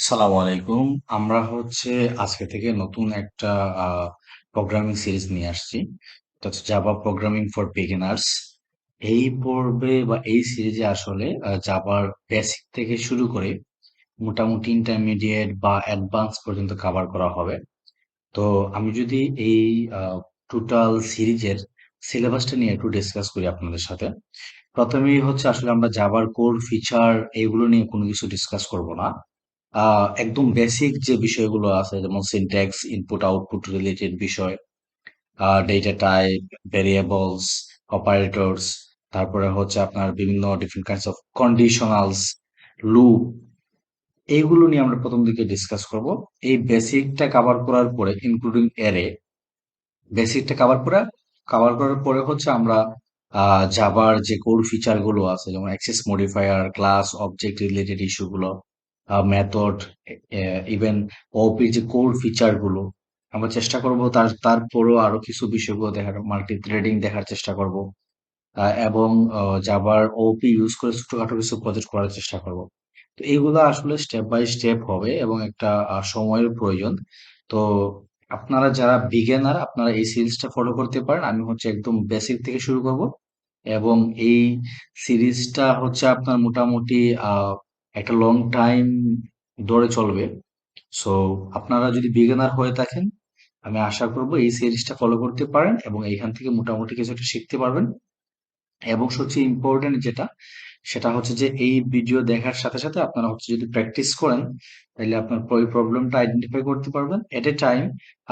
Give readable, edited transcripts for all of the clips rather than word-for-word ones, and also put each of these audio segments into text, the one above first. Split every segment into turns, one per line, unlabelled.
সালাম আলাইকুম। আমরা আজকে থেকে নতুন একটা প্রোগ্রামিং সিরিজ নিয়ে আসছি। এটা হচ্ছে জাভা প্রোগ্রামিং ফর বিগিনার্স। এই পর্বে বা এই সিরিজে আসলে জাভার বেসিক থেকে শুরু করে মোটামুটি ইন্টারমিডিয়েট বা অ্যাডভান্স পর্যন্ত কভার করা হবে। তো আমি যদি এই টোটাল সিরিজের সিলেবাসটা নিয়ে একটু ডিসকাস করি আপনাদের সাথে। প্রথমেই আসলে আমরা জাভার কোর ফিচার এগুলো নিয়ে কোনো কিছু ডিসকাস করব না। একদম বেসিক যে বিষয়গুলো আছে যেমন সিনট্যাক্স, ইনপুট আউটপুট রিলেটেড বিষয়, ডেটা টাইপ, ভেরিয়েবলস, অপারেটরস, তারপরে আপনার বিভিন্ন different kinds of conditionals, loop, এইগুলো নিয়ে আমরা প্রথম দিকে ডিসকাস করব। এই বেসিকটা কভার করার পরে ইনক্লুডিং অ্যারে, বেসিকটা কভার করার পরে আমরা জাভার যে কোর ফিচার গুলো আছে যেমন access modifier, class, object related ইস্যুগুলো, মেথড, ইভেন ওপির যে কোর ফিচার গুলো আমরা চেষ্টা করব তারপরও আরো কিছু বিষয়গুলো দেখার, মাল্টি থ্রেডিং দেখার চেষ্টা করব। এবং জাভার ওপি ইউজ করে ছোটখাটো কিছু প্রজেক্ট করার চেষ্টা করব। তো এইগুলো আসলে স্টেপ বাই স্টেপ হবে এবং একটা সময়ের প্রয়োজন। তো আপনারা যারা বিগিনার আপনারা এই সিরিজটা ফলো করতে পারেন। আমি একদম বেসিক থেকে শুরু করব এবং এই সিরিজটা আপনার মোটামুটি একটা লং টাইম ধরে চলবে। সো আপনারা যদি বিগিনার হয়ে থাকেন আমি আশা করব এই সিরিজটা ফলো করতে পারেন এবং এইখান থেকে মোটামুটি কিছু একটা শিখতে পারবেন। এবং সবচেয়ে ইম্পর্টেন্ট যেটা সেটা যে এই ভিডিও দেখার সাথে সাথে আপনারা যদি প্র্যাকটিস করেন তাহলে আপনার ওই প্রবলেমটা আইডেন্টিফাই করতে পারবেন এট এ টাইম।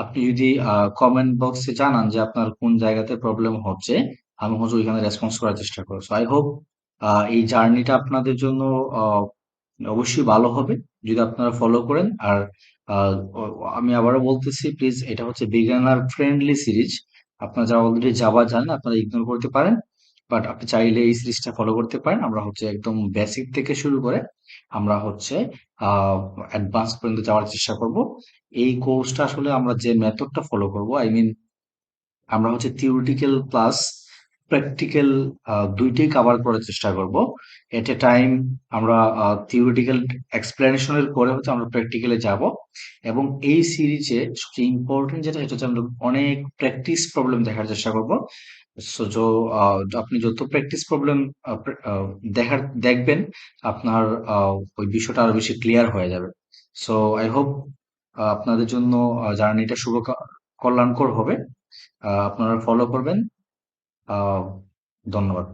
আপনি যদি কমেন্ট বক্সে জানান যে আপনার কোন জায়গাতে প্রবলেম হচ্ছে, আমি ওইখানে রেসপন্স করার চেষ্টা করবো। সো আই হোপ এই জার্নিটা আপনাদের জন্য আহ, অবশ্যই ভালো হবে যদি আপনারা ফলো করেন। আর আমি আবারও বলতেছি, প্লিজ, এটা বিগিনার ফ্রেন্ডলি সিরিজ। আপনারা যারা অলরেডি জাভা জানেন আপনারা ইগনোর করতে পারেন, বাট আপনি চাইলে এই সিরিজটা ফলো করতে পারেন। আমরা একদম বেসিক থেকে শুরু করে আমরা অ্যাডভান্স পর্যন্ত যাওয়ার চেষ্টা করব। এই কোর্সটা আসলে আমরা যে মেথডটা ফলো করব, আই মিন আমরা থিওরিটিক্যাল প্লাস প্র্যাকটিক্যাল দুইটাই কভার করার চেষ্টা করব এট এ টাইম। আমরা থিওরিটিক্যাল এক্সপ্লেনেশনের পরে আমরা প্র্যাকটিক্যালে যাব। এবং এই সিরিজে সবচেয়ে ইম্পর্টেন্ট যেটা সেটা আমরা অনেক প্র্যাকটিস প্রবলেম দেখার চেষ্টা করব। সো আপনি যত প্র্যাকটিস প্রবলেম দেখবেন আপনার ওই বিষয়টা আরো বেশি ক্লিয়ার হয়ে যাবে। সো আই হোপ আপনাদের জন্য জার্নিটা কল্যাণকর হবে। আপনারা ফলো করবেন। আহ ধন্যবাদ।